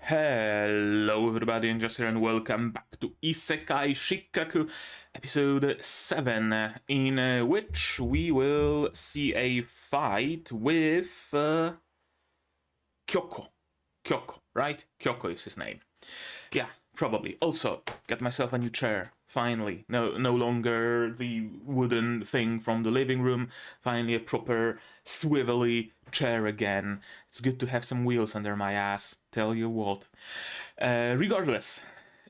Hello everybody, and just here and welcome back to Isekai Shikkaku, episode 7, in which we will see a fight with Kyoko. Kyoko, right? Kyoko is his name. Yeah, probably. Also, got myself a new chair. Finally, no longer the wooden thing from the living room. Finally, a proper swivelly chair again. It's good to have some wheels under my ass. Tell you what. Regardless,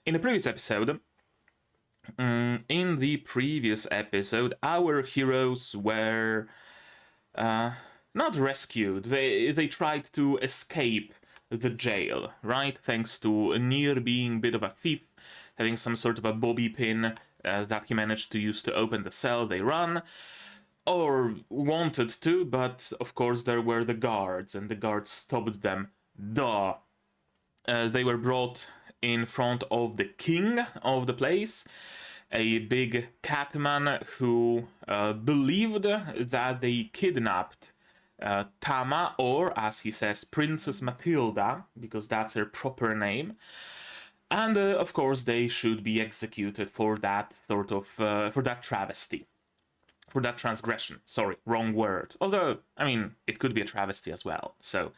in the previous episode, our heroes were not rescued. They tried to escape the jail, right? Thanks to Nier being a bit of a thief, having some sort of a bobby pin that he managed to use to open the cell they run, or wanted to, but of course there were the guards, and the guards stopped them. Duh. They were brought in front of the king of the place, a big catman who believed that they kidnapped Tama, or as he says, Princess Matilda, because that's her proper name. And of course, they should be executed for that sort of for that travesty, for that transgression. Sorry, wrong word. Although, I mean, it could be a travesty as well. So,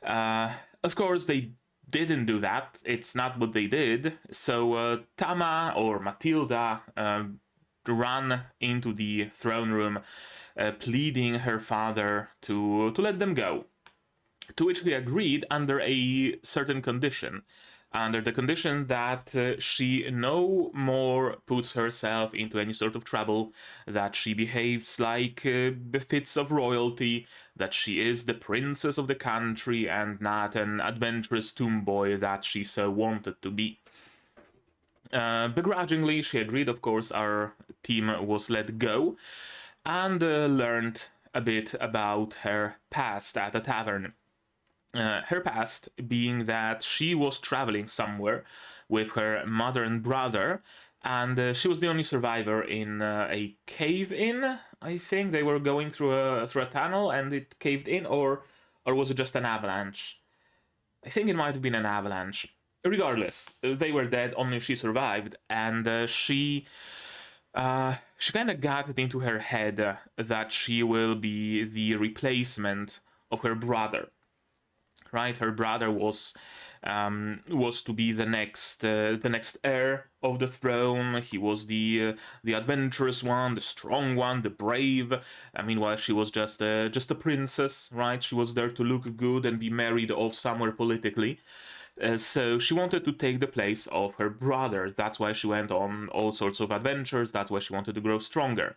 of course, they didn't do that. It's not what they did. So Tama, or Matilda, ran into the throne room, pleading her father to let them go. To which he agreed under a certain condition. Under the condition that she no more puts herself into any sort of trouble, that she behaves like befits of royalty, that she is the princess of the country and not an adventurous tomboy that she so wanted to be. Begrudgingly, she agreed. Of course, our team was let go, and learned a bit about her past at a tavern. Her past being that she was traveling somewhere with her mother and brother, and she was the only survivor in a cave-in. I think they were going through a tunnel and it caved in, or was it just an avalanche? I think it might have been an avalanche. Regardless, they were dead. Only she survived, and she kind of got it into her head that she will be the replacement of her brother. Right, her brother was to be the next heir of the throne. He was the adventurous one, the strong one, the brave. Meanwhile, she was just a princess, right? She was there to look good and be married off somewhere politically. So she wanted to take the place of her brother. That's why she went on all sorts of adventures. That's why she wanted to grow stronger.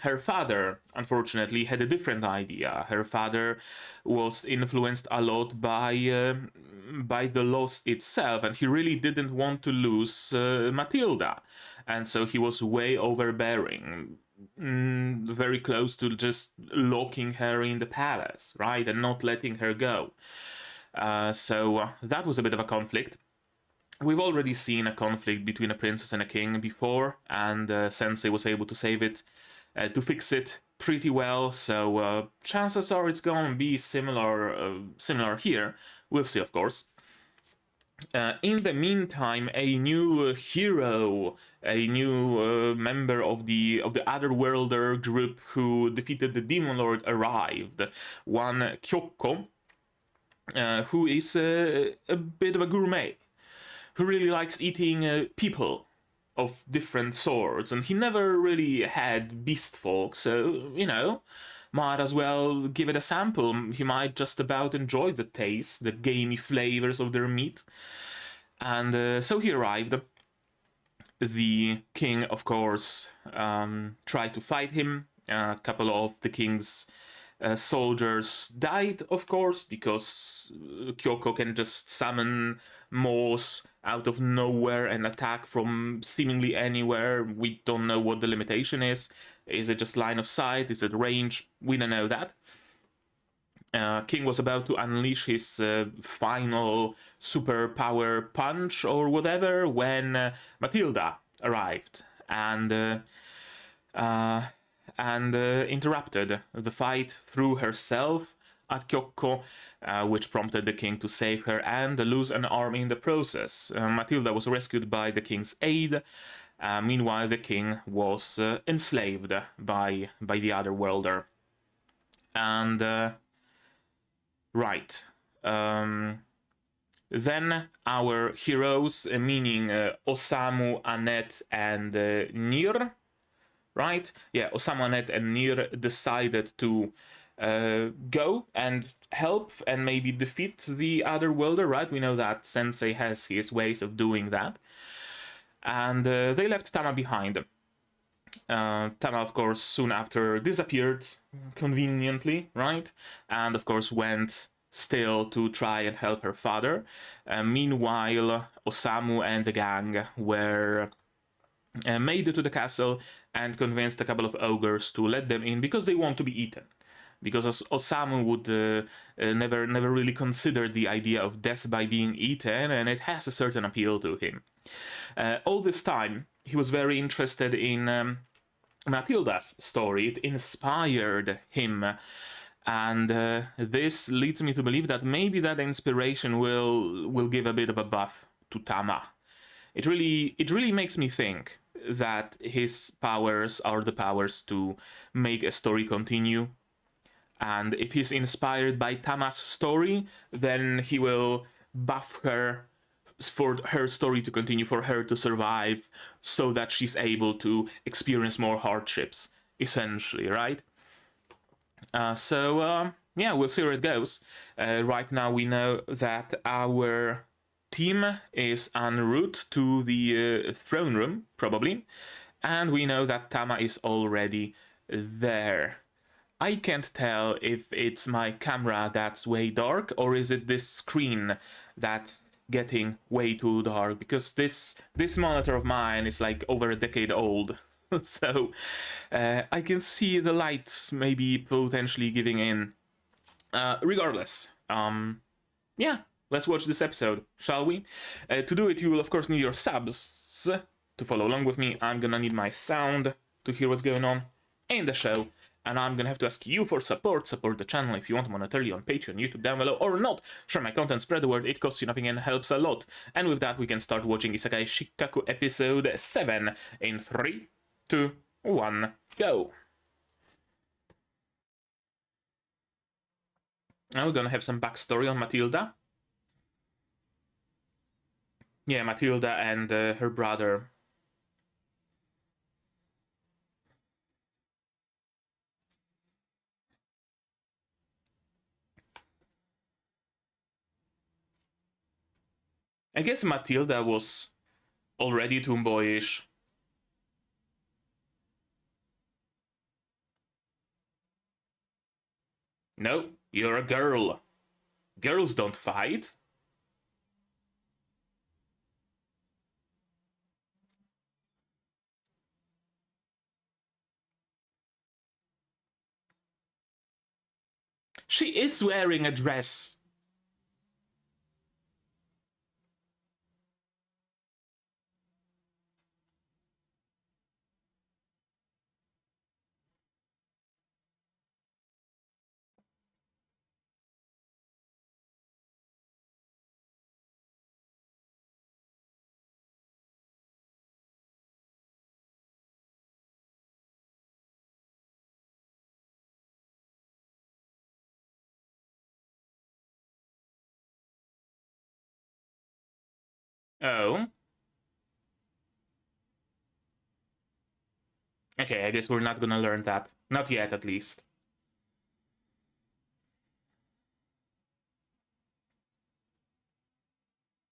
Her father, unfortunately, had a different idea. Her father was influenced a lot by the loss itself, and he really didn't want to lose Matilda. And so he was way overbearing, very close to just locking her in the palace, right, and not letting her go. So that was a bit of a conflict. We've already seen a conflict between a princess and a king before, and Sensei was able to save it, to fix it pretty well, so chances are it's gonna be similar here. We'll see, of course. In the meantime, a new hero, a new member of the Otherworlder group who defeated the Demon Lord arrived. One Kyoko, who is a bit of a gourmet, who really likes eating people of different sorts, and he never really had beast folk, so, might as well give it a sample. He might just about enjoy the taste, the gamey flavors of their meat. And so he arrived. The king, of course, tried to fight him. A couple of the king's soldiers died, of course, because Kyoko can just summon Moss out of nowhere and attack from seemingly anywhere. We don't know what the limitation is. Is it just line of sight? Is it range? We don't know that. King was about to unleash his final superpower punch or whatever when Matilda arrived and interrupted the fight, threw herself at Kyoko, which prompted the king to save her and lose an arm in the process. Matilda was rescued by the king's aid. Meanwhile, the king was enslaved by the other worlder. And right. Then our heroes, meaning Osamu, Annette, and Nir, right? Yeah, Osamu, Annette, and Nir decided to go and help and maybe defeat the other worlder, right? We know that Sensei has his ways of doing that. And they left Tama behind. Tama, of course, soon after disappeared conveniently, right? And of course went still to try and help her father. Meanwhile, Osamu and the gang were made it to the castle and convinced a couple of ogres to let them in because they want to be eaten. Because Osamu would never really consider the idea of death by being eaten, and it has a certain appeal to him. All this time, he was very interested in Matilda's story. It inspired him, and this leads me to believe that maybe that inspiration will give a bit of a buff to Tama. It really makes me think that his powers are the powers to make a story continue. And if he's inspired by Tama's story, then he will buff her for her story to continue, for her to survive, so that she's able to experience more hardships, essentially, right? Yeah, we'll see where it goes. Right now we know that our team is en route to the throne room, probably, and we know that Tama is already there. I can't tell if it's my camera that's way dark, or is it this screen that's getting way too dark, because this monitor of mine is like over a decade old. So I can see the light maybe potentially giving in. Regardless, yeah, let's watch this episode, shall we? To do it, you will of course need your subs to follow along with me. I'm gonna need my sound to hear what's going on in the show. And I'm gonna have to ask you for support. Support the channel if you want monetarily on Patreon, YouTube, down below, or not. Share my content, spread the word, it costs you nothing and helps a lot. And with that, we can start watching Isekai Shikkaku episode 7 in 3, 2, 1, go. Now we're gonna have some backstory on Matilda. Yeah, Matilda and her brother. I guess Matilda was already tomboyish. No, you're a girl. Girls don't fight. She is wearing a dress. Oh. Okay, I guess we're not gonna learn that. Not yet, at least.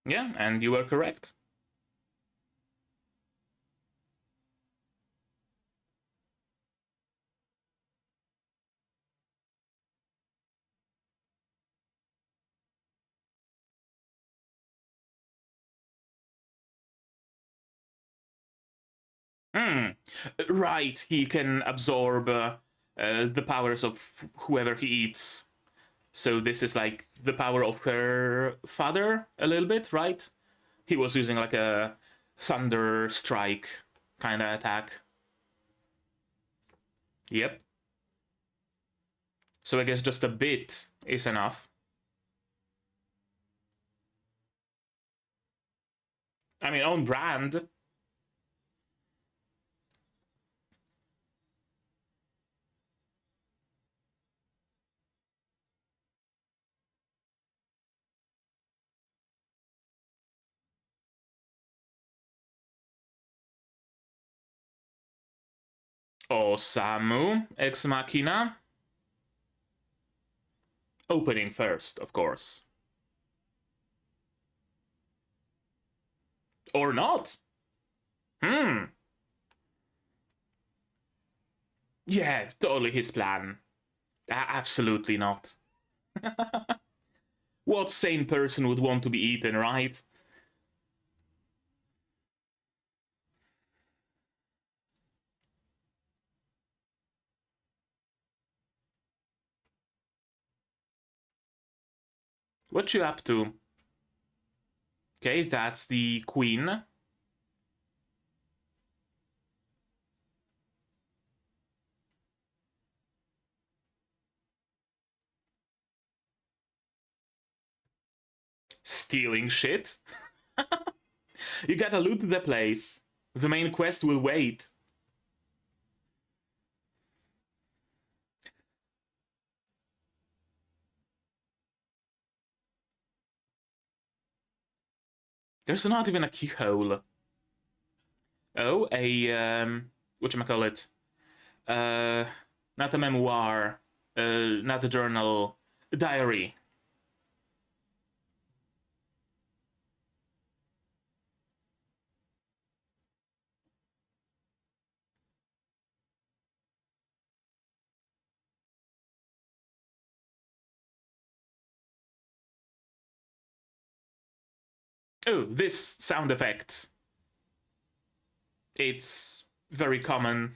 Yeah, and you were correct. Right, he can absorb the powers of whoever he eats. So this is like the power of her father, a little bit, right? He was using like a thunder strike kind of attack. Yep. So I guess just a bit is enough. I mean, on brand. Osamu Ex Machina. Opening first, of course. Or not. Yeah, totally his plan. Absolutely not. What sane person would want to be eaten, right? What you up to? Okay, that's the queen. Stealing shit. You gotta loot the place. The main quest will wait. There's not even a keyhole. Oh, whatchamacallit? Uh, not a memoir, not a journal, a diary. Oh, this sound effect. It's very common.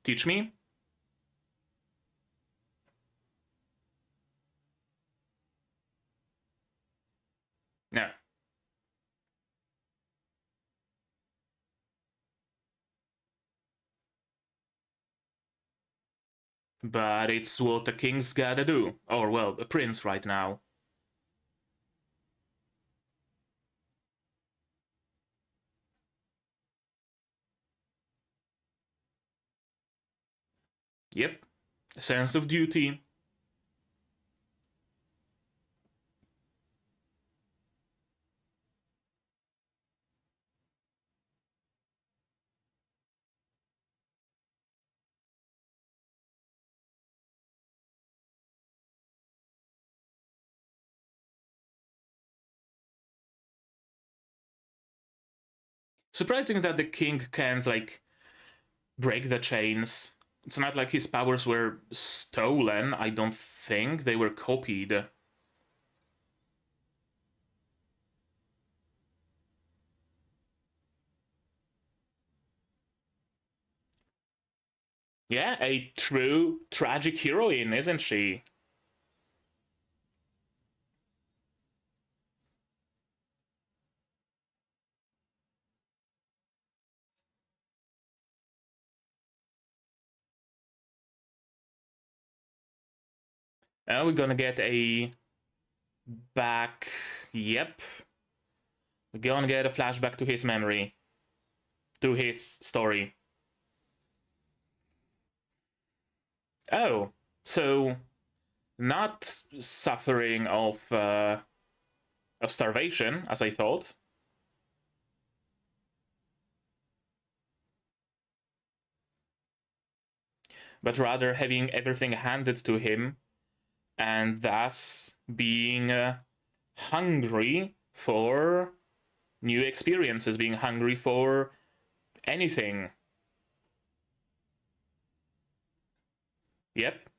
Teach me? No. But it's what a king's gotta do. Or, well, a prince right now. Yep. A sense of duty. Surprising that the king can't, like, break the chains. It's not like his powers were stolen, I don't think. They were copied. Yeah, a true tragic heroine, isn't she? We're gonna get a back. Yep. We're gonna get a flashback to his memory. To his story. Oh, so not suffering of starvation, as I thought. But rather having everything handed to him and thus being hungry for new experiences, being hungry for anything. Yep.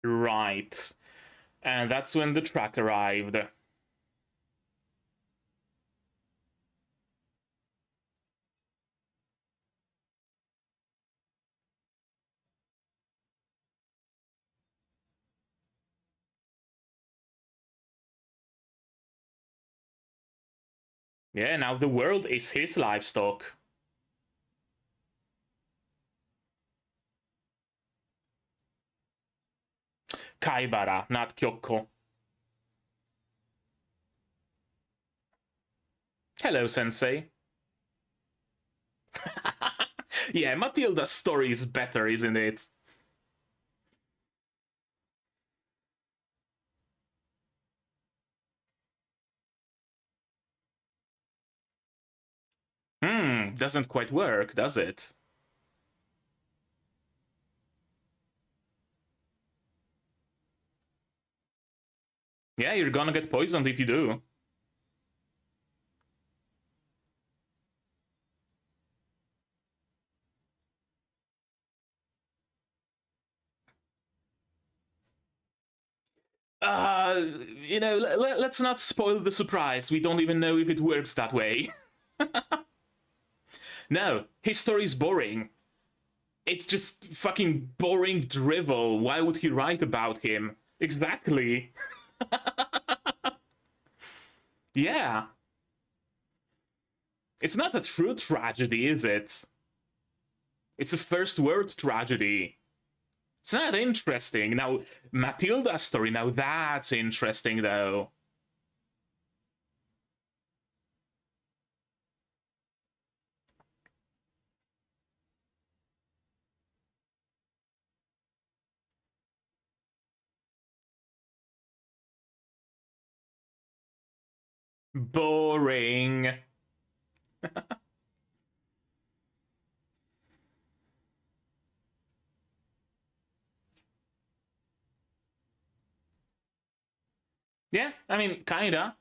Right. And that's when the truck arrived. Yeah, now the world is his livestock. Kaibara, not Kyoko. Hello, Sensei. Yeah, Matilda's story is better, isn't it? Doesn't quite work, does it? Yeah, you're gonna get poisoned if you do. Uh, let's not spoil the surprise. We don't even know if it works that way. No, his story's boring. It's just fucking boring drivel. Why would he write about him? Exactly. Yeah. It's not a true tragedy, is it? It's a first world tragedy. It's not interesting. Now, Matilda's story, now that's interesting, though. Boring. Yeah, I mean, kinda.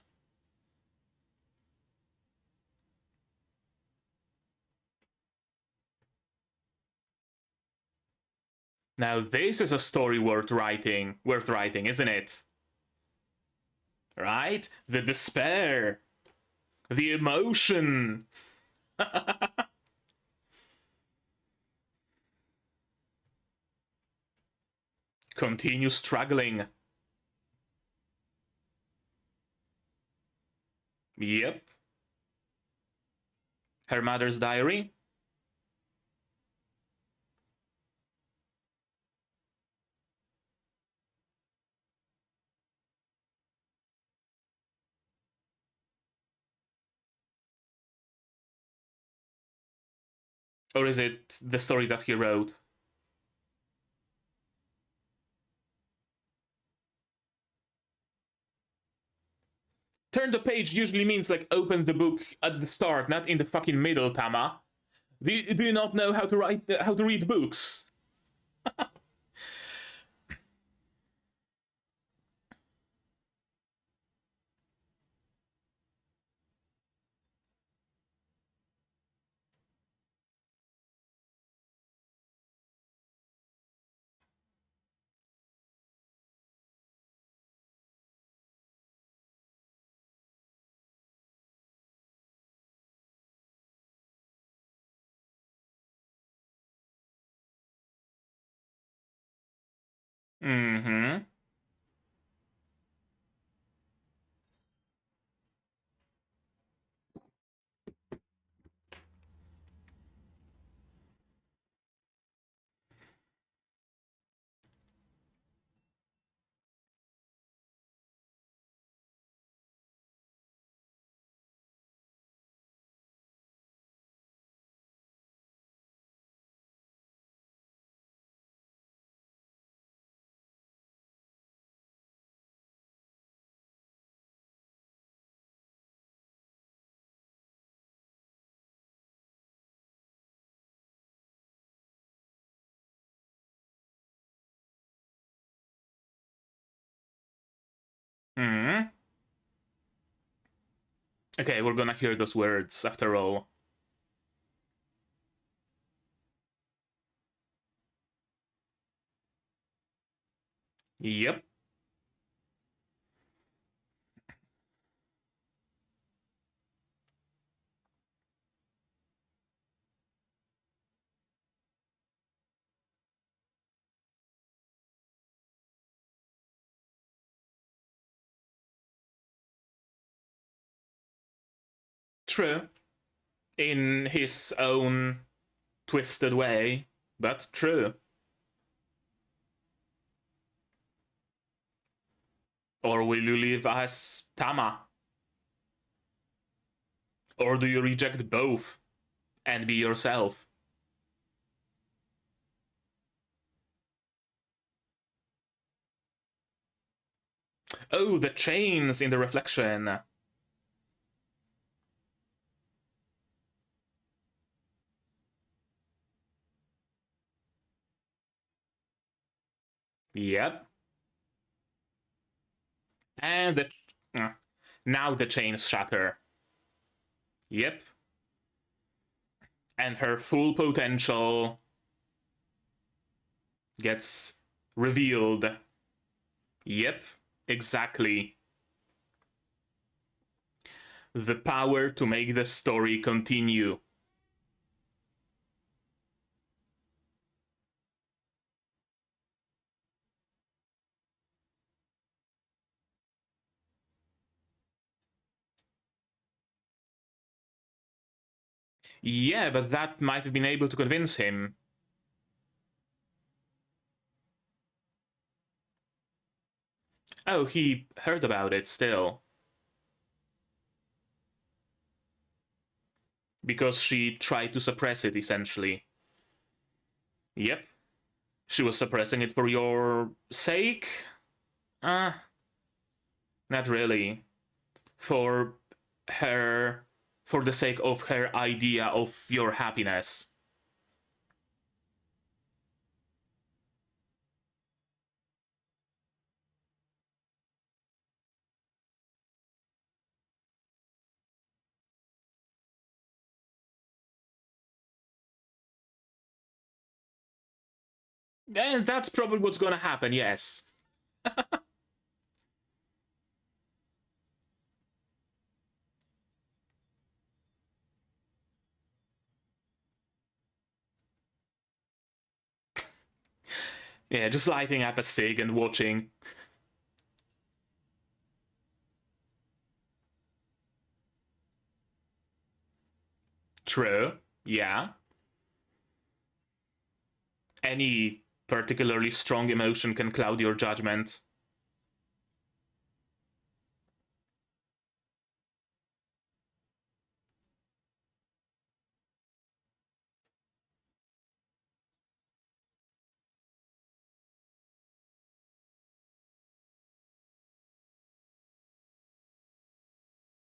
Now, this is a story worth writing, isn't it? Right? The despair, the emotion. Continue struggling. Yep. Her mother's diary. Or is it the story that he wrote? Turn the page usually means like open the book at the start, not in the fucking middle, Tama. Do you not know how to read books? Mm-hmm. Mm-hmm. Okay, we're gonna hear those words after all. Yep. True. In his own twisted way, but true. Or will you live as Tama? Or do you reject both and be yourself? Oh, the chains in the reflection. Yep. And now the chains shatter. Yep. And her full potential gets revealed. Yep, exactly. The power to make the story continue. Yeah, but that might have been able to convince him. Oh, he heard about it still. Because she tried to suppress it, essentially. Yep. She was suppressing it for your sake? Uh, not really. For her. For the sake of her idea of your happiness. And that's probably what's gonna happen, yes. Yeah, just lighting up a cig and watching. True, yeah. Any particularly strong emotion can cloud your judgment.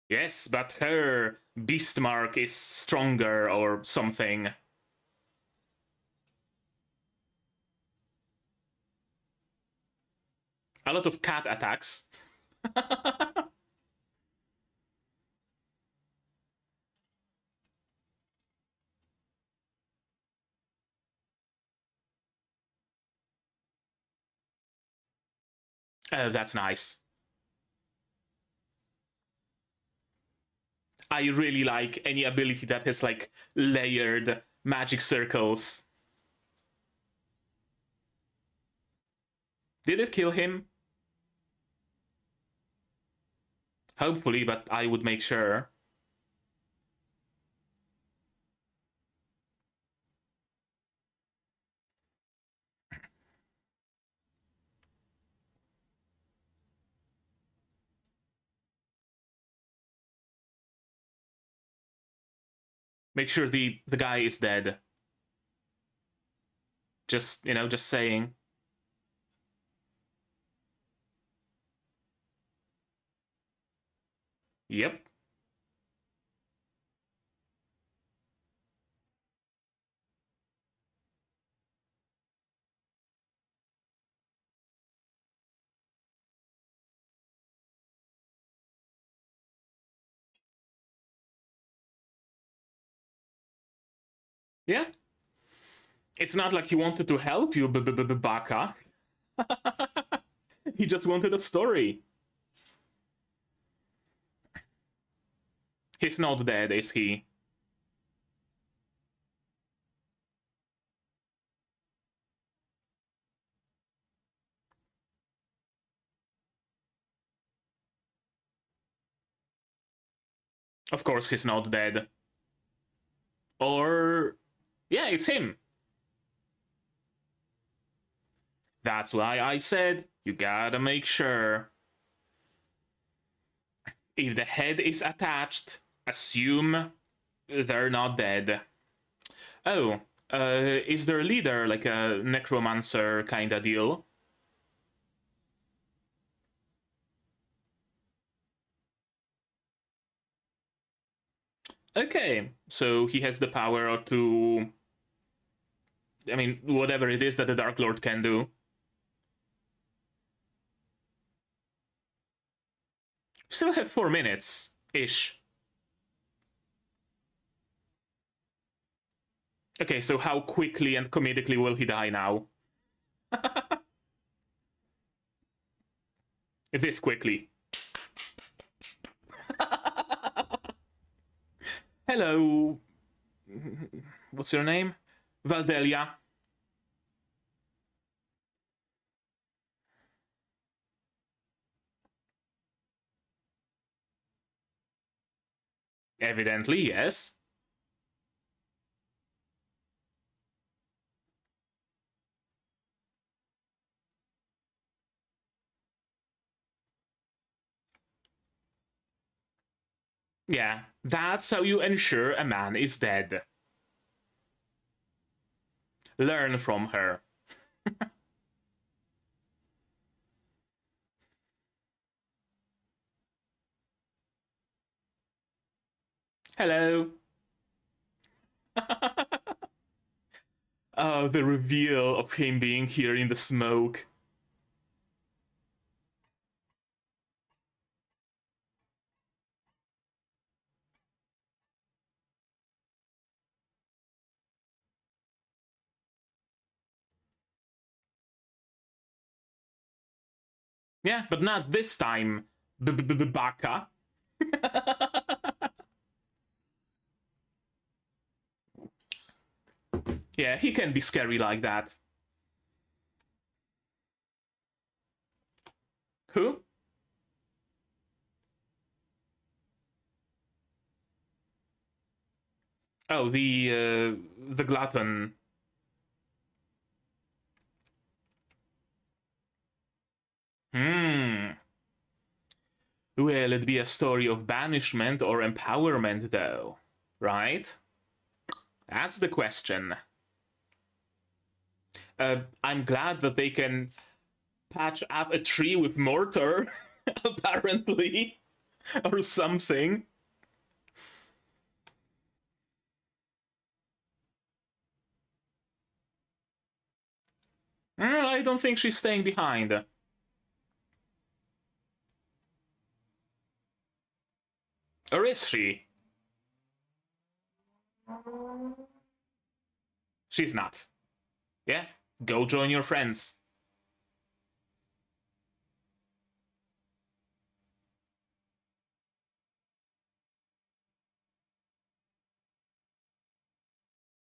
Yes, but her beast mark is stronger or something. A lot of cat attacks. That's nice. I really like any ability that has like layered magic circles. Did it kill him? Hopefully, but I would make sure. Make sure the guy is dead. Just, just saying. Yep. Yeah. It's not like he wanted to help you, Baka. He just wanted a story. He's not dead, is he? Of course he's not dead. Or... yeah, it's him. That's why I said you gotta make sure. If the head is attached, assume they're not dead. Oh, is their leader like a necromancer kinda deal? Okay, so he has the power to... I mean, whatever it is that the Dark Lord can do. Still have 4 minutes-ish. Okay, so how quickly and comedically will he die now? This quickly. Hello. What's your name? Valdelia. Evidently, yes. Yeah, that's how you ensure a man is dead. Learn from her. Hello. Oh, the reveal of him being here in the smoke. Yeah, but not this time, Baka. Yeah, he can be scary like that. Who? Oh, the glutton. Hmm. Will it be a story of banishment or empowerment, though? Right? That's the question. I'm glad that they can patch up a tree with mortar, apparently, or something. I don't think she's staying behind. Or is she? She's not. Yeah? Go join your friends.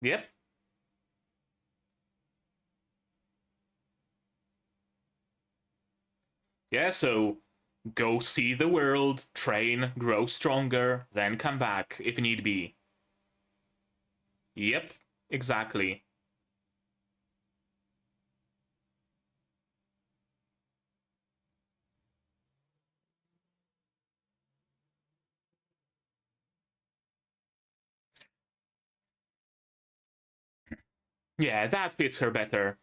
Yep. Yeah, so go see the world, train, grow stronger, then come back if need be. Yep, exactly. Yeah, that fits her better.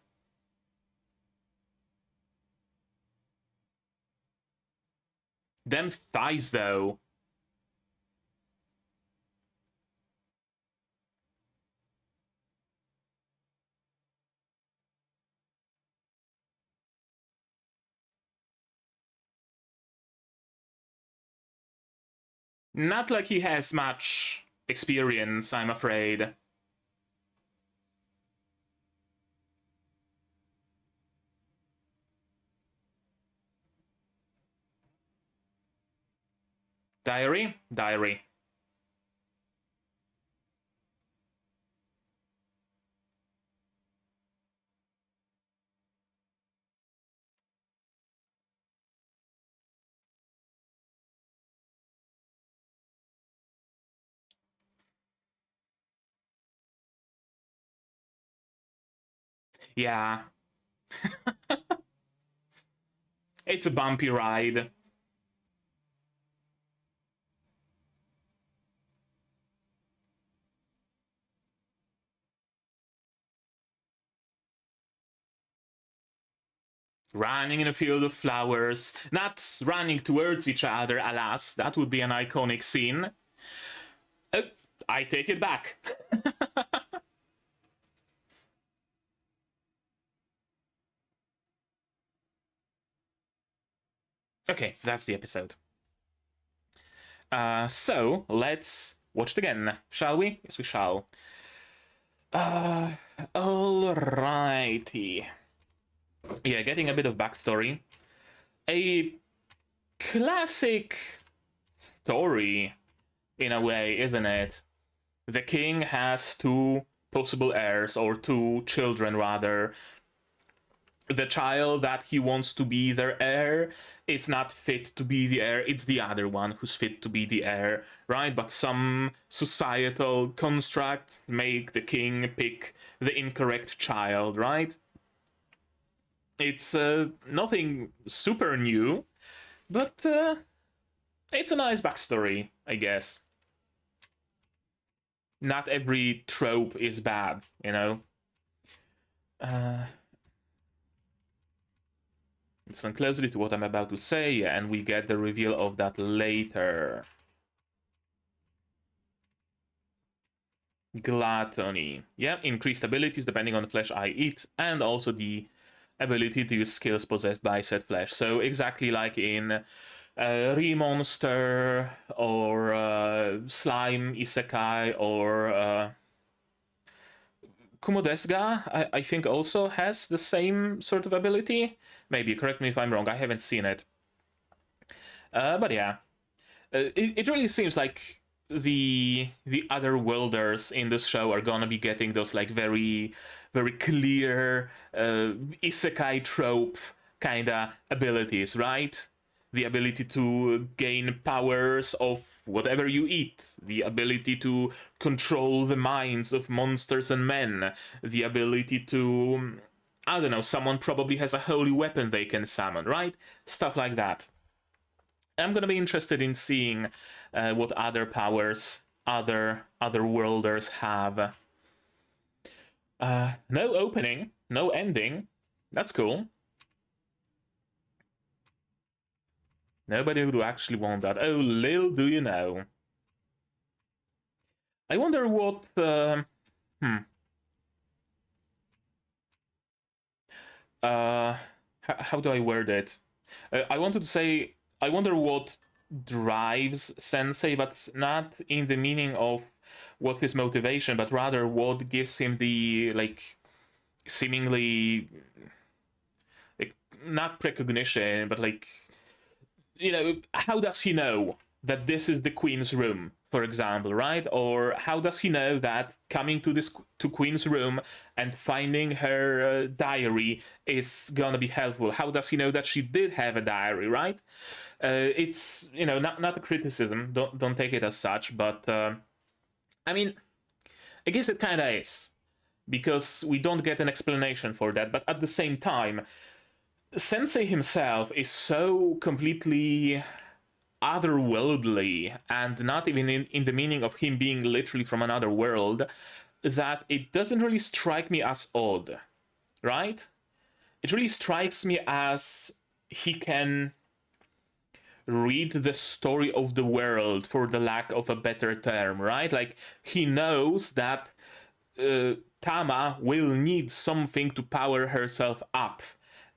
Them thighs, though. Not like he has much experience, I'm afraid. Diary? Diary. Yeah. It's a bumpy ride. Running in a field of flowers, not running towards each other, alas, that would be an iconic scene. I take it back. Okay, that's the episode. So, let's watch it again, shall we? Yes, we shall. Alrighty. Yeah, getting a bit of backstory. A classic story, in a way, isn't it? The king has two possible heirs, or two children, rather. The child that he wants to be their heir is not fit to be the heir, it's the other one who's fit to be the heir, right? But some societal constructs make the king pick the incorrect child, right? It's nothing super new, but it's a nice backstory, I guess. Not every trope is bad, you know? Listen closely to what I'm about to say, and we get the reveal of that later. Gluttony. Yeah, increased abilities depending on the flesh I eat, and also the ability to use skills possessed by said flesh. So exactly like in Remonster or Slime Isekai or Kumodesga, I think also has the same sort of ability. Maybe, correct me if I'm wrong, I haven't seen it. But yeah, it really seems like the other worlders in this show are gonna be getting those like very clear isekai trope kinda abilities, right? The ability to gain powers of whatever you eat, the ability to control the minds of monsters and men, the ability to, I don't know, someone probably has a holy weapon they can summon, right? Stuff like that. I'm gonna be interested in seeing what other powers other worlders have. No opening, no ending. That's cool. Nobody would actually want that. Oh, little do you know. I wonder what. How do I word it? I wanted to say. I wonder what drives Sensei, but not in the meaning of what's his motivation, but rather what gives him the like seemingly like not precognition, but like, you know, how does he know that this is the queen's room, for example, right? Or how does he know that coming to queen's room and finding her diary is gonna be helpful? How does he know that she did have a diary, right? It's, you know, not a criticism, don't take it as such, but I mean, I guess it kind of is, because we don't get an explanation for that. But at the same time, Sensei himself is so completely otherworldly, and not even in the meaning of him being literally from another world, that it doesn't really strike me as odd, right? It really strikes me as he can read the story of the world, for the lack of a better term, right? Like, he knows that Tama will need something to power herself up,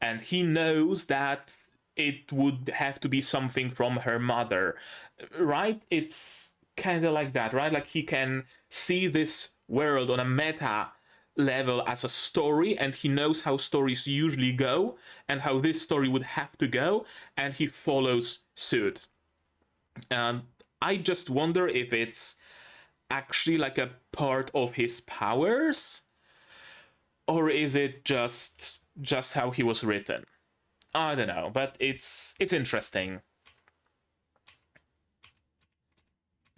and he knows that it would have to be something from her mother, right? It's kind of like that, right? Like, he can see this world on a meta level as a story, and he knows how stories usually go and how this story would have to go, and he follows suit. I just wonder if it's actually like a part of his powers, or is it just how he was written? I don't know, but it's interesting.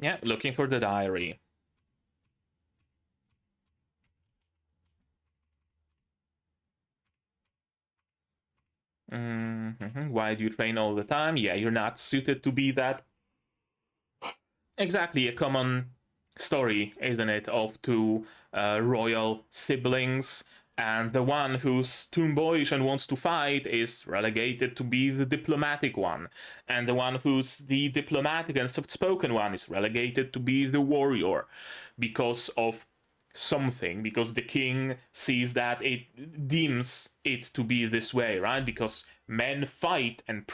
Yeah, looking for the diary. Why do you train all the time? Yeah, you're not suited to be that. Exactly, a common story, isn't it, of two royal siblings, and the one who's tomboyish and wants to fight is relegated to be the diplomatic one, and the one who's the diplomatic and soft-spoken one is relegated to be the warrior, because of something, because the king sees that it deems it to be this way, right? Because men fight and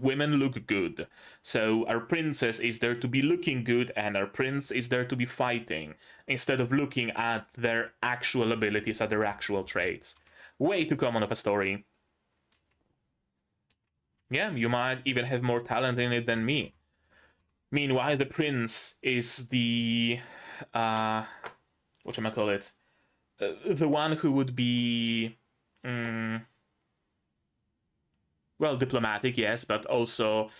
women look good, so our princess is there to be looking good and our prince is there to be fighting, instead of looking at their actual abilities, at their actual traits. Way too common of a story. Yeah, you might even have more talent in it than me. Meanwhile, the prince is the whatchamacallit, the one who would be, well, diplomatic, yes, but also,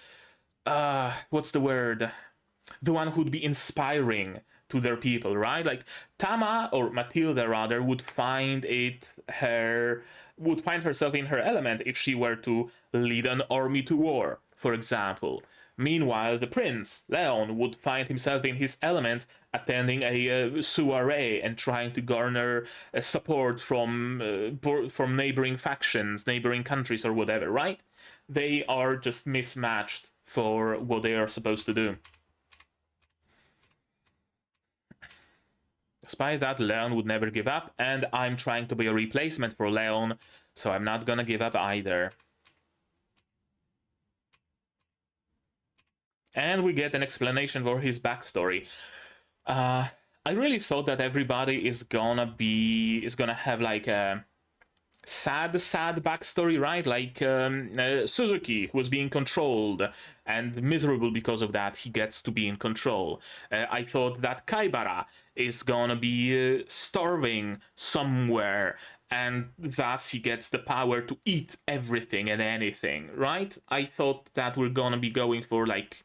what's the word? The one who'd be inspiring to their people, right? Like Tama, or Matilda rather, would find herself in her element if she were to lead an army to war, for example. Meanwhile, the prince, Leon, would find himself in his element attending a soiree and trying to garner support from neighboring factions, neighboring countries, or whatever, right? They are just mismatched for what they are supposed to do. Despite that, Leon would never give up, and I'm trying to be a replacement for Leon, so I'm not gonna give up either. And we get an explanation for his backstory. I really thought that everybody is gonna have like a sad backstory, right? Like Suzuki, who was being controlled and miserable because of that, he gets to be in control. I thought that Kaibara is gonna be starving somewhere, and thus he gets the power to eat everything and anything, right? I thought that we're gonna be going for like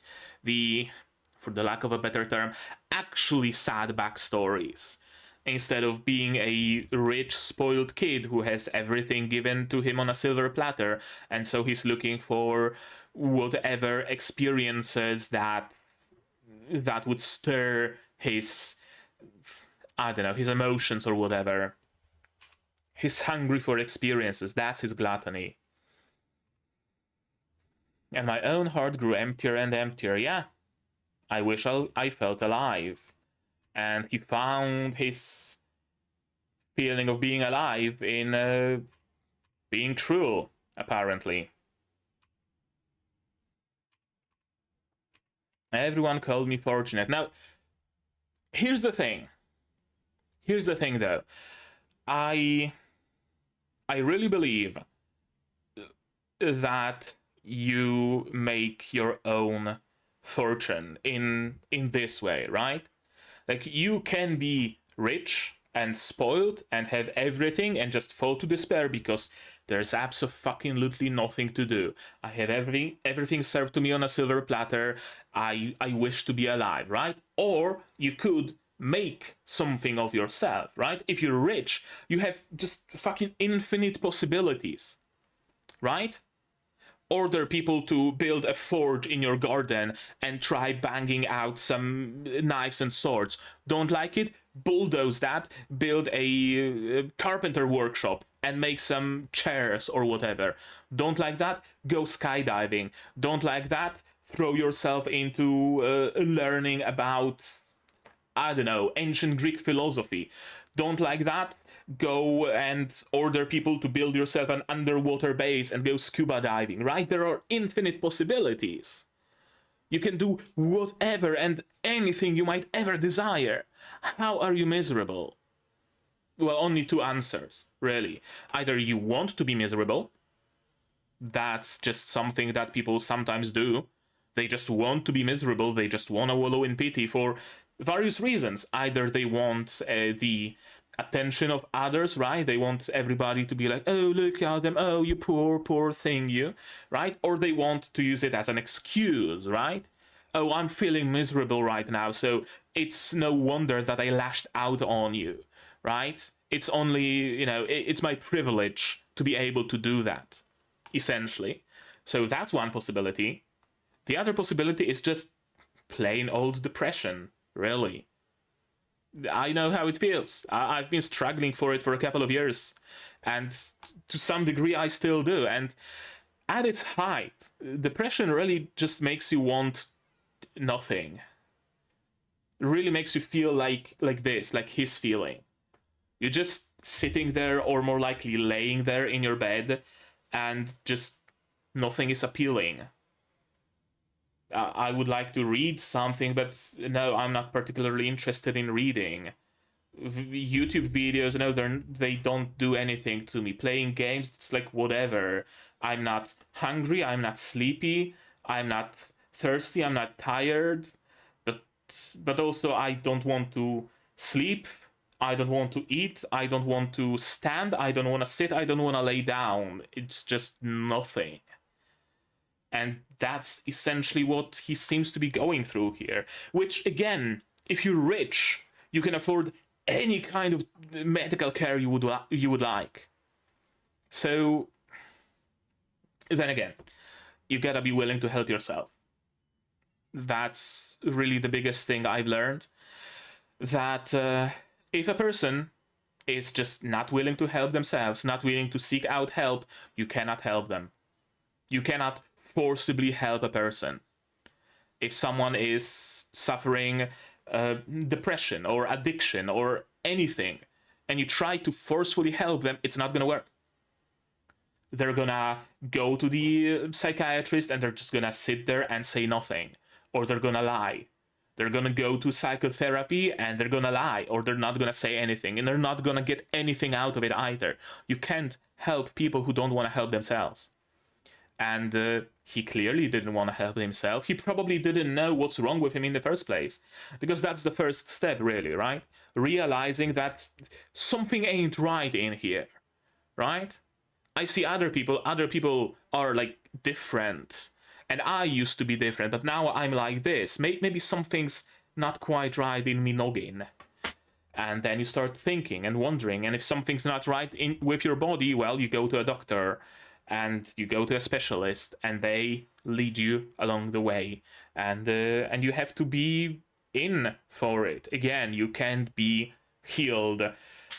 for the lack of a better term, actually sad backstories, instead of being a rich, spoiled kid who has everything given to him on a silver platter, and so he's looking for whatever experiences that would stir his, I don't know, his emotions or whatever. He's hungry for experiences. That's his gluttony. And my own heart grew emptier and emptier. Yeah, I wish I felt alive. And he found his feeling of being alive in being cruel, apparently. Everyone called me fortunate. Now, here's the thing. Here's the thing, though. I really believe that you make your own fortune in this way, right? Like, you can be rich and spoiled and have everything and just fall to despair because there's absolutely nothing to do. I have everything served to me on a silver platter. I wish to be alive, right? Or you could make something of yourself, right? If you're rich, you have just fucking infinite possibilities, right? Order people to build a forge in your garden and try banging out some knives and swords. Don't like it? Bulldoze that, build a carpenter workshop and make some chairs or whatever. Don't like that? Go skydiving. Don't like that? Throw yourself into learning about, I don't know, ancient Greek philosophy. Don't like that? Go and order people to build yourself an underwater base and go scuba diving, right? There are infinite possibilities. You can do whatever and anything you might ever desire. How are you miserable? Well, only two answers, really. Either you want to be miserable, that's just something that people sometimes do, They just want to be miserable. They just want to wallow in pity for various reasons. Either they want the attention of others, right? They want everybody to be like, oh, look at them. Oh, you poor, poor thing, you, right? Or they want to use it as an excuse, right? Oh, I'm feeling miserable right now, so it's no wonder that I lashed out on you, right? It's only, it's my privilege to be able to do that, essentially. So that's one possibility. The other possibility is just plain old depression, really. I know how it feels. I've been struggling for it for a couple of years, and to some degree I still do. And at its height, depression really just makes you want nothing. It really makes you feel like this, like he's feeling. You're just sitting there, or more likely laying there in your bed, and just nothing is appealing. I would like to read something, but no, I'm not particularly interested in reading. YouTube videos, they don't do anything to me. Playing games, it's like whatever. I'm not hungry, I'm not sleepy, I'm not thirsty, I'm not tired, but also I don't want to sleep, I don't want to eat, I don't want to stand, I don't want to sit, I don't want to lay down. It's just nothing. And that's essentially what he seems to be going through here. Which, again, if you're rich, you can afford any kind of medical care you would like. So, then again, you gotta be willing to help yourself. That's really the biggest thing I've learned. That if a person is just not willing to help themselves, not willing to seek out help, you cannot help them. You cannot forcibly help a person. If someone is suffering depression or addiction or anything, and you try to forcefully help them, it's not gonna work. They're gonna go to the psychiatrist and they're just gonna sit there and say nothing, or they're gonna lie. They're gonna go to psychotherapy and they're gonna lie, or they're not gonna say anything, and they're not gonna get anything out of it either. You can't help people who don't want to help themselves. And he clearly didn't want to help himself. He probably didn't know what's wrong with him in the first place. Because that's the first step, really, right? Realizing that something ain't right in here, right? I see other people are like different. And I used to be different, but now I'm like this. Maybe something's not quite right in me noggin. And then you start thinking and wondering, and if something's not right with your body, well, you go to a doctor, and you go to a specialist, and they lead you along the way, and you have to be in for it. Again, you can't be healed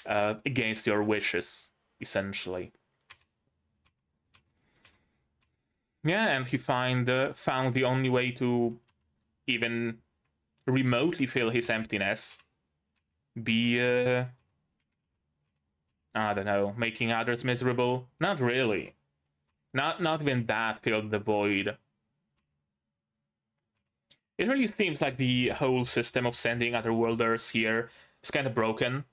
against your wishes, essentially. Yeah, and he found the only way to even remotely fill his emptiness be I don't know, making others miserable. Not really. Not even that filled the void. It really seems like the whole system of sending otherworlders here is kind of broken.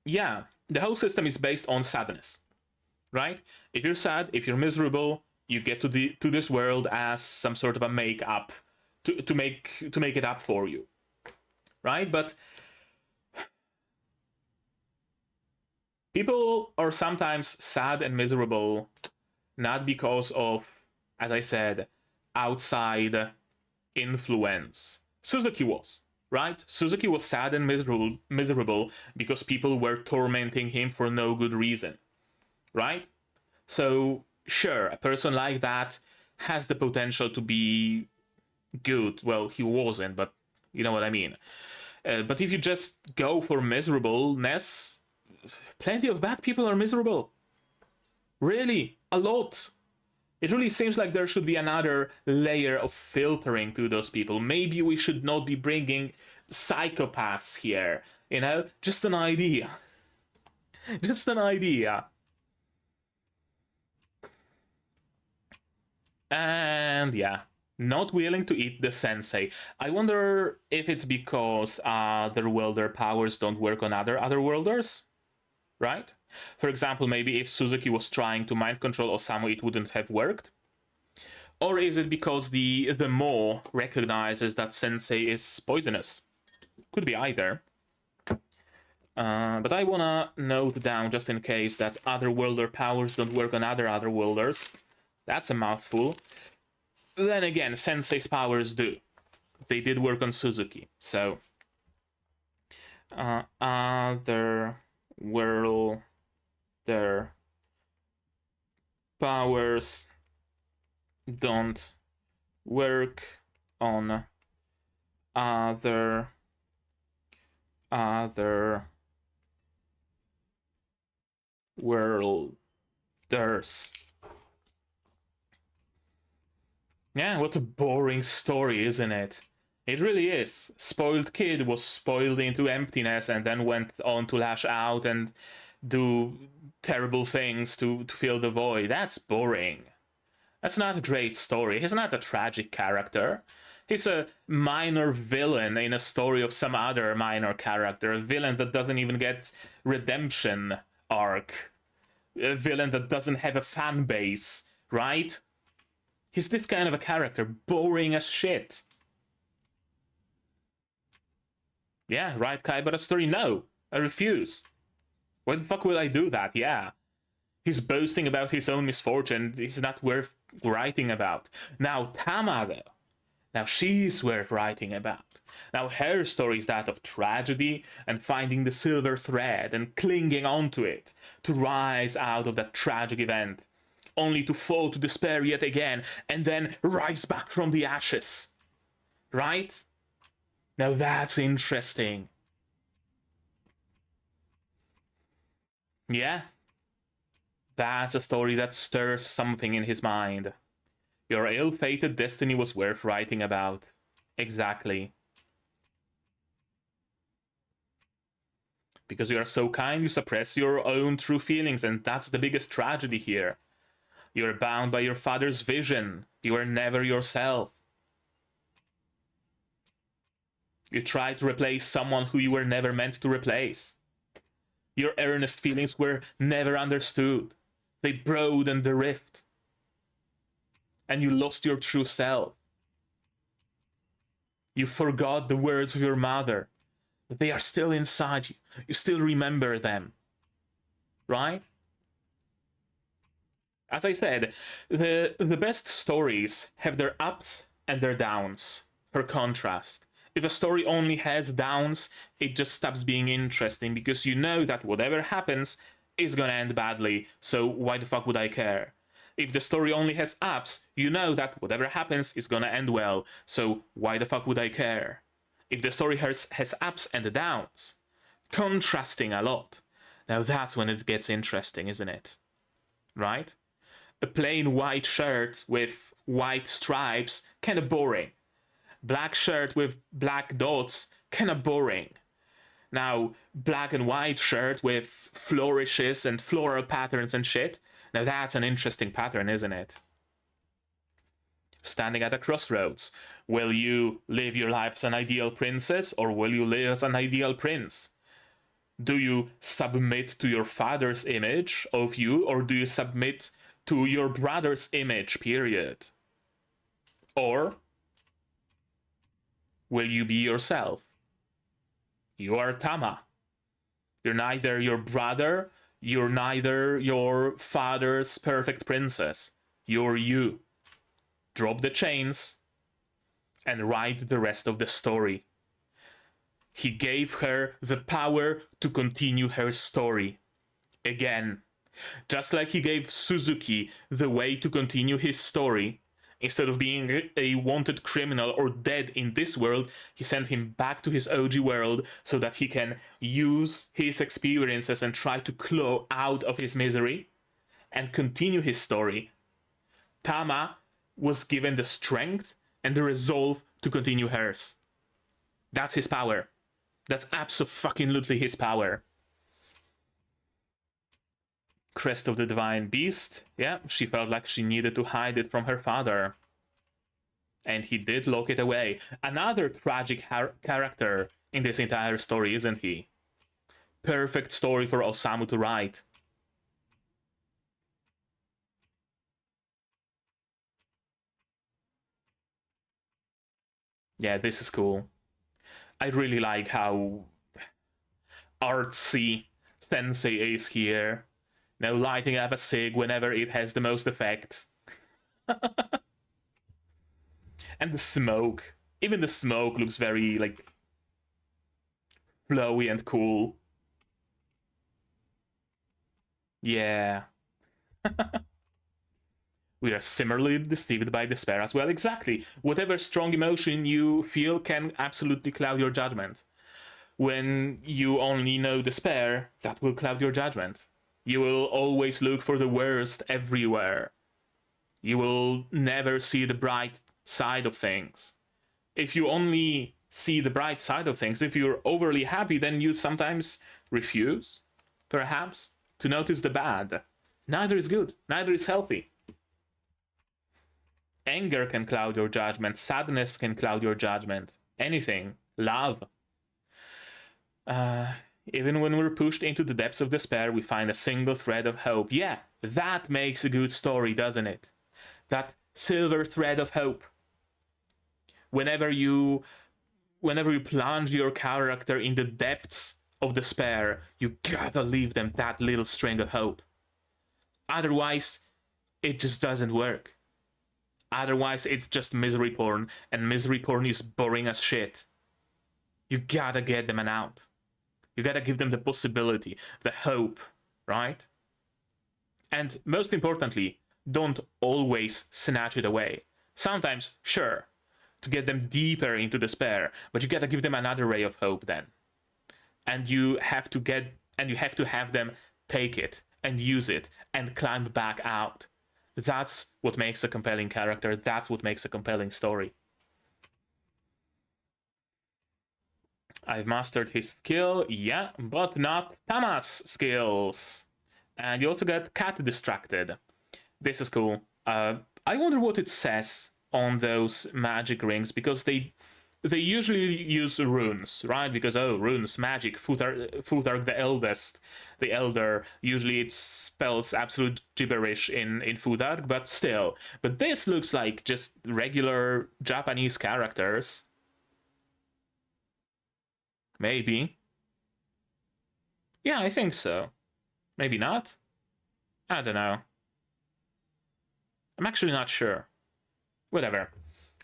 Yeah, the whole system is based on sadness, right? If you're sad, if you're miserable, you get to this world as some sort of a make-up to make it up for you, right? But people are sometimes sad and miserable not because of, as I said, outside influence. Suzuki was, right? Suzuki was sad and miserable because people were tormenting him for no good reason, right? So, sure, a person like that has the potential to be good. Well, he wasn't, but you know what I mean. But if you just go for miserableness, plenty of bad people are miserable. Really, a lot. It really seems like there should be another layer of filtering to those people. Maybe we should not be bringing psychopaths here. Just an idea. Just an idea. And yeah, not willing to eat the sensei. I wonder if it's because otherworlder powers don't work on otherworlders, right? For example, maybe if Suzuki was trying to mind control Osamu, it wouldn't have worked. Or is it because the Mo recognizes that Sensei is poisonous? Could be either. But I wanna note down, just in case, that otherworlder powers don't work on other otherworlders. That's a mouthful. Then again, Sensei's powers do. They did work on Suzuki, so... otherworlder powers don't work on other worlders. Yeah, what a boring story, isn't it? It really is. Spoiled kid was spoiled into emptiness and then went on to lash out and do terrible things to fill the void. That's boring. That's not a great story. He's not a tragic character. He's a minor villain in a story of some other minor character. A villain that doesn't even get redemption arc. A villain that doesn't have a fan base, right? He's this kind of a character, boring as shit. Yeah, right, Kaibara story? No, I refuse. Why the fuck would I do that? Yeah. He's boasting about his own misfortune. He's not worth writing about. Now, Tama, though. Now, she's worth writing about. Now, her story is that of tragedy and finding the silver thread and clinging onto it to rise out of that tragic event, only to fall to despair yet again and then rise back from the ashes. Right? Now, that's interesting. Yeah. That's a story that stirs something in his mind. Your ill-fated destiny was worth writing about. Exactly. Because you are so kind, you suppress your own true feelings, and that's the biggest tragedy here. You are bound by your father's vision. You are never yourself. You try to replace someone who you were never meant to replace. Your earnest feelings were never understood. They broadened the rift. And you lost your true self. You forgot the words of your mother, but they are still inside you. You still remember them. Right? As I said, the best stories have their ups and their downs, for contrast. If a story only has downs, it just stops being interesting, because you know that whatever happens is gonna end badly, so why the fuck would I care? If the story only has ups, you know that whatever happens is gonna end well, so why the fuck would I care? If the story has ups and downs, contrasting a lot, now that's when it gets interesting, isn't it? Right? A plain white shirt with white stripes, kinda boring. Black shirt with black dots, kinda boring. Now, black and white shirt with flourishes and floral patterns and shit, now that's an interesting pattern, isn't it? Standing at a crossroads. Will you live your life as an ideal princess, or will you live as an ideal prince? Do you submit to your father's image of you, or do you submit to your brother's image, period? Or will you be yourself? You are Tama. You're neither your brother, you're neither your father's perfect princess. You're you. Drop the chains and write the rest of the story. He gave her the power to continue her story. Again. Just like he gave Suzuki the way to continue his story. Instead of being a wanted criminal or dead in this world, he sent him back to his OG world so that he can use his experiences and try to claw out of his misery and continue his story. Tama was given the strength and the resolve to continue hers. That's his power. That's abso-fucking-lutely his power. Crest of the Divine Beast. Yeah, she felt like she needed to hide it from her father. And he did lock it away. Another tragic character in this entire story, isn't he? Perfect story for Osamu to write. Yeah, this is cool. I really like how artsy Sensei is here. You know, lighting up a cig whenever it has the most effect. And the smoke. Even the smoke looks very, like, flowy and cool. Yeah. We are similarly deceived by despair as well. Exactly. Whatever strong emotion you feel can absolutely cloud your judgment. When you only know despair, that will cloud your judgment. You will always look for the worst everywhere. You will never see the bright side of things. If you only see the bright side of things, if you're overly happy, then you sometimes refuse, perhaps, to notice the bad. Neither is good, neither is healthy. Anger can cloud your judgment, sadness can cloud your judgment, anything, love. Even when we're pushed into the depths of despair, we find a single thread of hope. Yeah, that makes a good story, doesn't it? That silver thread of hope. Whenever you plunge your character in the depths of despair, you gotta leave them that little string of hope. Otherwise, it just doesn't work. Otherwise, it's just misery porn, and misery porn is boring as shit. You gotta get them an out. You gotta give them the possibility, the hope, right? And most importantly, don't always snatch it away. Sometimes, sure, to get them deeper into despair, but you gotta give them another ray of hope then. And you have to have them take it and use it and climb back out. That's what makes a compelling character. That's what makes a compelling story. I've mastered his skill, yeah, but not Tama's skills. And you also get cat distracted. This is cool. I wonder what it says on those magic rings, because they usually use runes, right? Because, oh, runes, magic, Futhark the Elder, usually it spells absolute gibberish in Futhark, but still. But this looks like just regular Japanese characters. Maybe. Yeah, I think so. Maybe not? I don't know. I'm actually not sure. Whatever.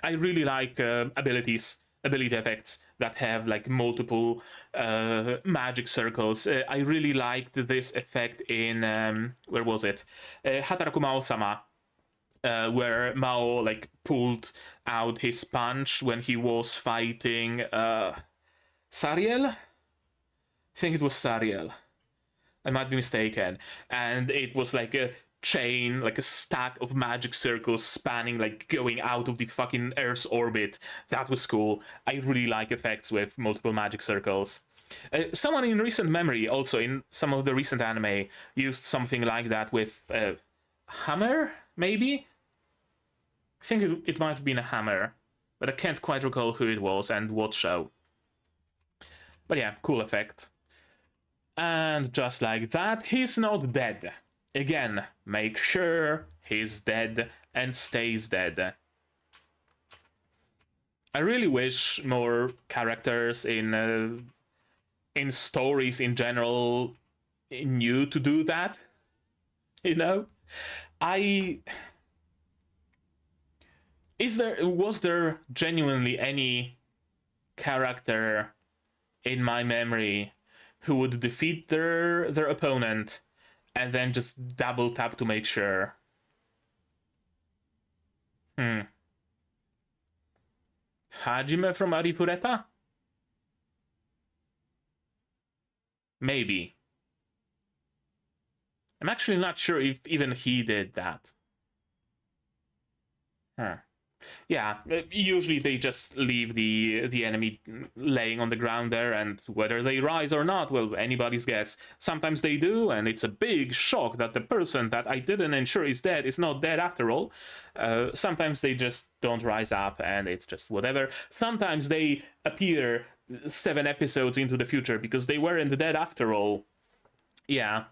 I really like ability effects that have like multiple magic circles. I really liked this effect in where was it? Hataraku Mao-sama, where Mao like pulled out his punch when he was fighting Sariel? I think it was Sariel. I might be mistaken. And it was like a chain, like a stack of magic circles spanning, like going out of the fucking Earth's orbit. That was cool. I really like effects with multiple magic circles. Someone in recent memory, also in some of the recent anime, used something like that with hammer, maybe? I think it might have been a hammer, but I can't quite recall who it was and what show. But yeah, cool effect. And just like that, he's not dead. Again, make sure he's dead and stays dead. I really wish more characters in stories in general knew to do that. You know, was there genuinely any character in my memory who would defeat their opponent and then just double tap to make sure? Hajime from Arifureta? Maybe. I'm actually not sure if even he did that. Yeah, usually they just leave the enemy laying on the ground there, and whether they rise or not, well, anybody's guess. Sometimes they do, and it's a big shock that the person that I didn't ensure is dead is not dead after all. Sometimes they just don't rise up, and it's just whatever. Sometimes they appear 7 episodes into the future because they weren't dead after all. Yeah,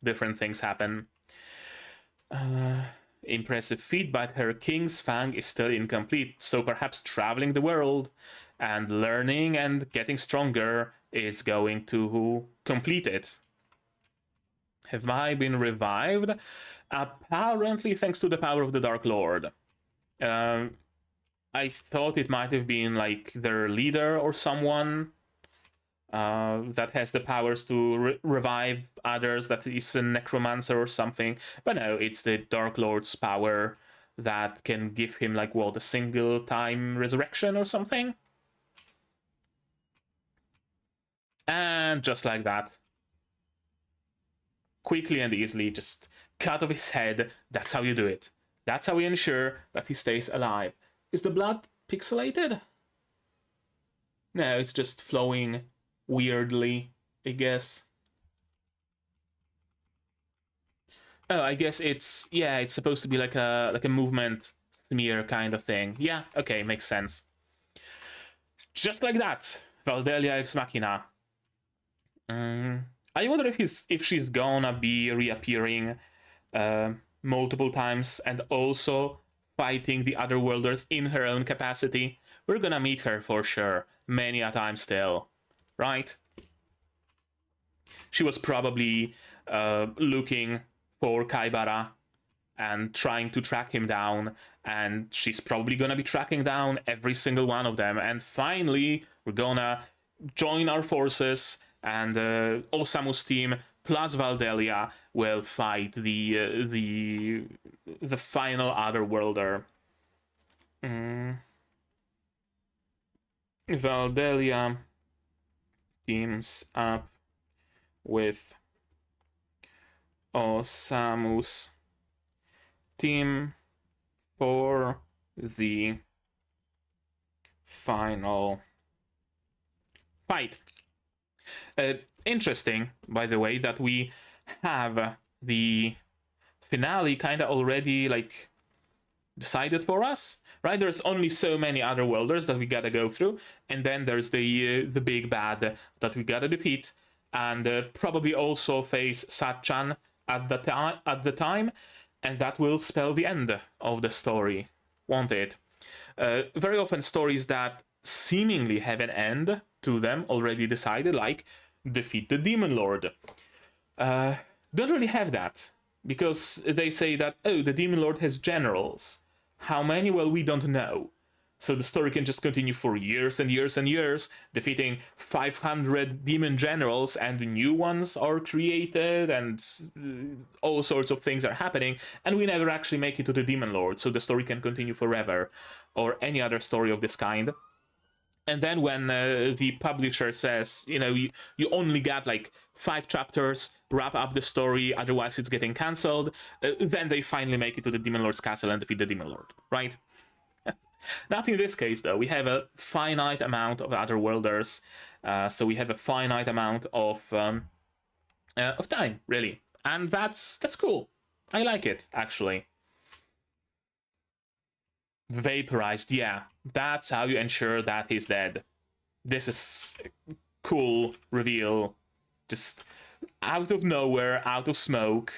different things happen. impressive feat, but her King's Fang is still incomplete, so perhaps traveling the world and learning and getting stronger is going to complete it. Have I been revived? Apparently, thanks to the power of the Dark Lord. I thought it might have been like their leader or someone that has the powers to revive others, that is a necromancer or something. But no, it's the Dark Lord's power that can give him, like, what, a single time resurrection or something? And just like that, quickly and easily, just cut off his head. That's how you do it. That's how we ensure that he stays alive. Is the blood pixelated? No, it's just flowing weirdly, I guess. Oh, I guess it's, yeah, it's supposed to be like a movement smear kind of thing. Yeah, okay, makes sense. Just like that, Valdelia ex machina. I wonder if she's gonna be reappearing multiple times and also fighting the other worlders in her own capacity. We're gonna meet her for sure, many a time still, right? She was probably looking for Kaibara and trying to track him down, and she's probably gonna be tracking down every single one of them, and finally we're gonna join our forces, and Osamu's team plus Valdelia will fight the final Otherworlder. Valdelia teams up with Osamu's team for the final fight. Interesting, by the way, that we have the finale kind of already, like, decided for us, right? There's only so many Otherworlders that we gotta go through, and then there's the big bad that we gotta defeat, and probably also face Satchan at the time, and that will spell the end of the story, won't it? Very often stories that seemingly have an end to them already decided, like defeat the Demon Lord, don't really have that, because they say that, oh, the Demon Lord has generals. How many? Well, we don't know. So the story can just continue for years and years and years, defeating 500 demon generals, and new ones are created, and all sorts of things are happening, and we never actually make it to the Demon Lord, so the story can continue forever, or any other story of this kind. And then when the publisher says, you know, you only got like 5 chapters, wrap up the story, otherwise it's getting cancelled, then they finally make it to the Demon Lord's castle and defeat the Demon Lord, right? Not in this case, though. We have a finite amount of Otherworlders, so we have a finite amount of time, really, and that's cool. I like it, actually. Vaporized, yeah, that's how you ensure that he's dead. This is a cool reveal, just out of nowhere, out of smoke.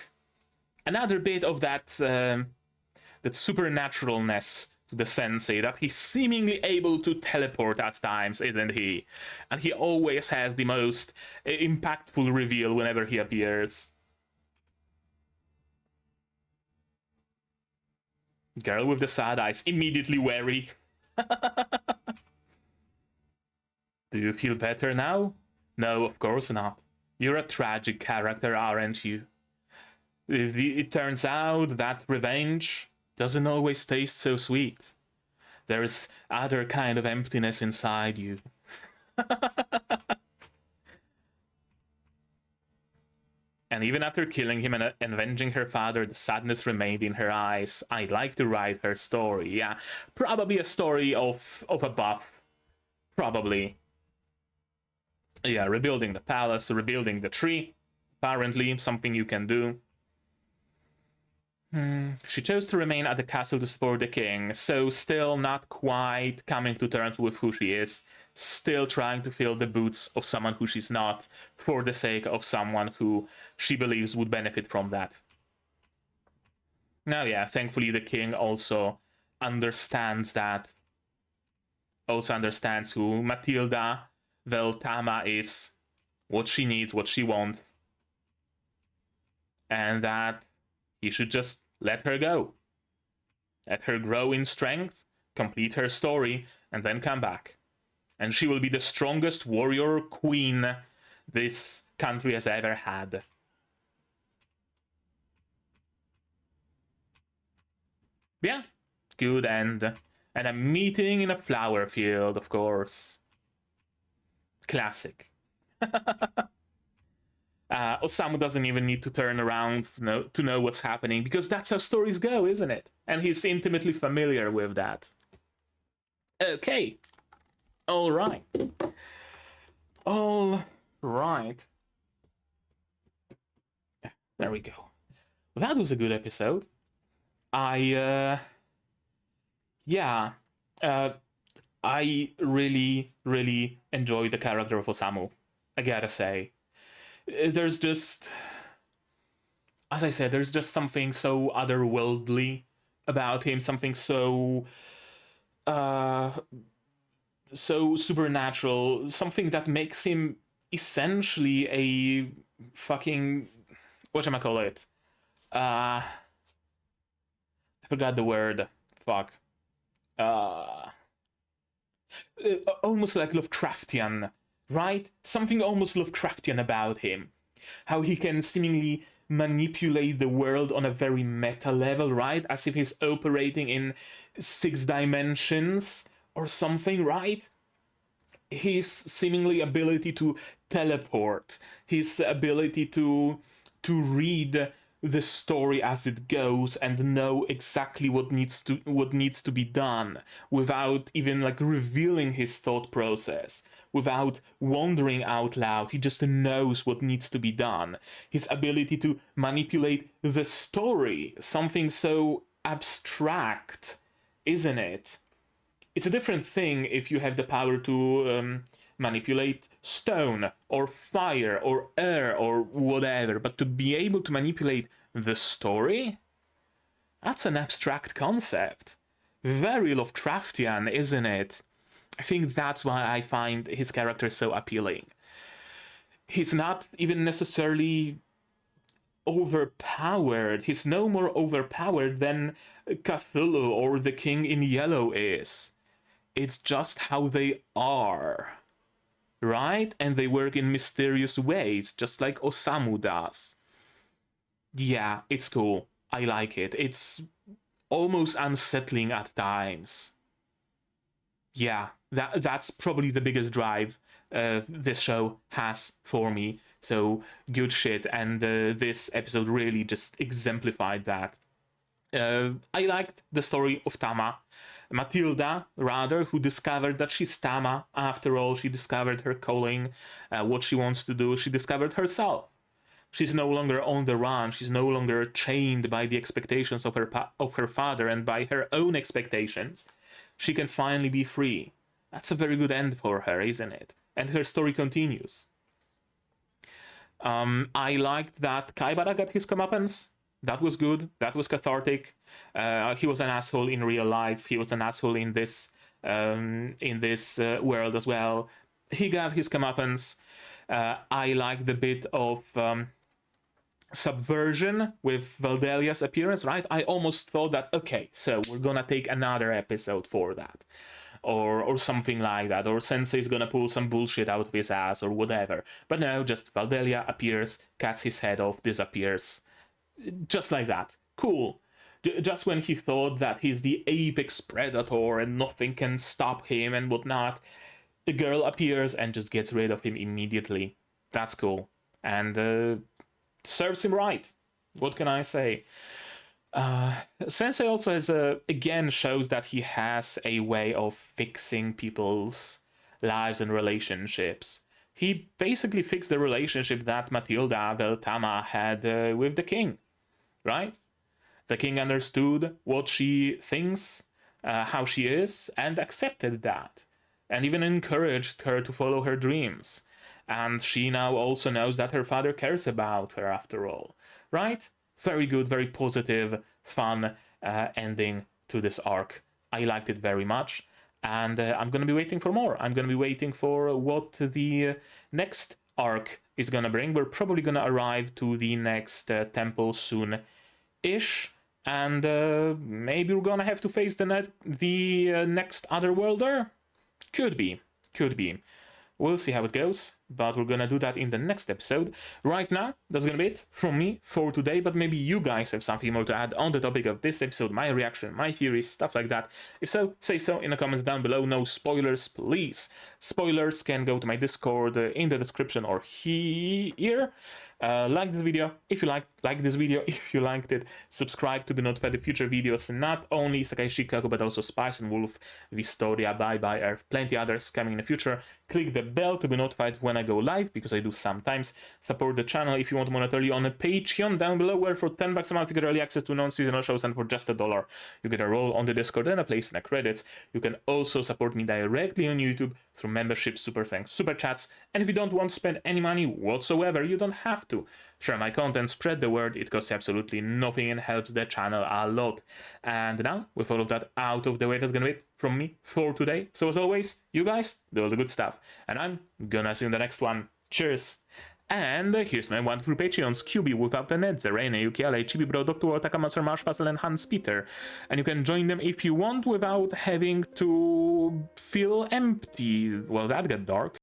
Another bit of that that supernaturalness to the sensei, that he's seemingly able to teleport at times, isn't he? And he always has the most impactful reveal whenever he appears. Girl with the sad eyes, immediately wary. Do you feel better now? No, of course not. You're a tragic character, aren't you? It turns out that revenge doesn't always taste so sweet. There's other kind of emptiness inside you. And even after killing him and avenging her father, the sadness remained in her eyes. I'd like to write her story. Yeah, probably a story of a buff. Probably. Yeah, rebuilding the palace, rebuilding the tree. Apparently, something you can do. She chose to remain at the castle to support the king, so still not quite coming to terms with who she is. Still trying to fill the boots of someone who she's not, for the sake of someone who she believes would benefit from that. Now, yeah, thankfully the king also understands that, also understands who Matilda Veltama is, what she needs, what she wants, and that he should just let her go. Let her grow in strength, complete her story, and then come back. And she will be the strongest warrior queen this country has ever had. Yeah, good end. And a meeting in a flower field, of course. Classic. Osamu doesn't even need to turn around to know what's happening, because that's how stories go, isn't it? And he's intimately familiar with that. Okay. All right. All right. There we go. Well, that was a good episode. Yeah. I really, really enjoyed the character of Osamu. I gotta say. There's just, as I said, there's just something so otherworldly about him, something so so supernatural, something that makes him essentially a fucking, whatchamacallit, I forgot the word, fuck, almost like Lovecraftian, right? Something almost Lovecraftian about him. How he can seemingly manipulate the world on a very meta level, right? As if he's operating in 6 dimensions or something, right? His seemingly ability to teleport, his ability to read the story as it goes and know exactly what needs to be done without even like revealing his thought process, without wondering out loud. He just knows what needs to be done. His ability to manipulate the story, something so abstract, isn't it? It's a different thing if you have the power to manipulate stone or fire or air or whatever, but to be able to manipulate the story? That's an abstract concept. Very Lovecraftian, isn't it? I think that's why I find his character so appealing. He's not even necessarily overpowered. He's no more overpowered than Cthulhu or the King in Yellow is. It's just how they are, right? And they work in mysterious ways, just like Osamu does. Yeah, it's cool. I like it. It's almost unsettling at times. Yeah, that's probably the biggest drive this show has for me. So good shit, and this episode really just exemplified that. I liked the story of Tama. Matilda, rather, who discovered that she's Tama. After all, she discovered her calling, what she wants to do. She discovered herself. She's no longer on the run. She's no longer chained by the expectations of her father and by her own expectations. She can finally be free. That's a very good end for her, isn't it? And her story continues. I liked that Kaibara got his comeuppance. That was good. That was cathartic. He was an asshole in real life. He was an asshole in this world as well. He got his comeuppance. I like the bit of subversion with Valdelia's appearance, right? I almost thought that, okay, so we're gonna take another episode for that. Or something like that, or Sensei's gonna pull some bullshit out of his ass, or whatever. But no, just Valdelia appears, cuts his head off, disappears. Just like that. Cool. Just when he thought that he's the apex predator and nothing can stop him and whatnot, the girl appears and just gets rid of him immediately. That's cool. And serves him right. What can I say? Sensei also has again shows that he has a way of fixing people's lives and relationships. He basically fixed the relationship that Matilda Veltama had with the king, right? The king understood what she thinks, how she is, and accepted that, and even encouraged her to follow her dreams. And she now also knows that her father cares about her after all, right? Very good, very positive, fun ending to this arc. I liked it very much, and I'm gonna be waiting for more. I'm gonna be waiting for what the next arc is gonna bring. We're probably gonna arrive to the next temple soon-ish, and maybe we're gonna have to face the next Otherworlder. Could be, could be. We'll see how it goes, but we're gonna do that in the next episode. Right now, that's gonna be it from me for today, but maybe you guys have something more to add on the topic of this episode, my reaction, my theories, stuff like that. If so, say so in the comments down below. No spoilers, please. Spoilers can go to my Discord in the description or here. Like this video if you like this video if you liked it. Subscribe to be notified of future videos, not only Isekai Shikkaku but also Spice and Wolf, Vistoria, Bye Bye Earth, plenty others coming in the future. Click the bell to be notified when I go live, because I do sometimes. Support the channel if you want monetarily on a Patreon down below, where for $10 a month you get early access to non-seasonal shows, and for just $1 you get a role on the Discord and a place in the credits. You can also support me directly on YouTube through membership, super thanks, super chats, and if you don't want to spend any money whatsoever, you don't have to. Share my content, spread the word, it costs absolutely nothing and helps the channel a lot. And now, with all of that out of the way, that's gonna be it from me for today. So as always, you guys do all the good stuff, and I'm gonna see you in the next one. Cheers! And here's my wonderful Patreons: QB, Without the Net, Zerena, Yukiale, Chibi Bro, Dr. Otaka, Master Marsh, Puzzle, and Hans Peter. And you can join them if you want without having to feel empty. Well, that got dark.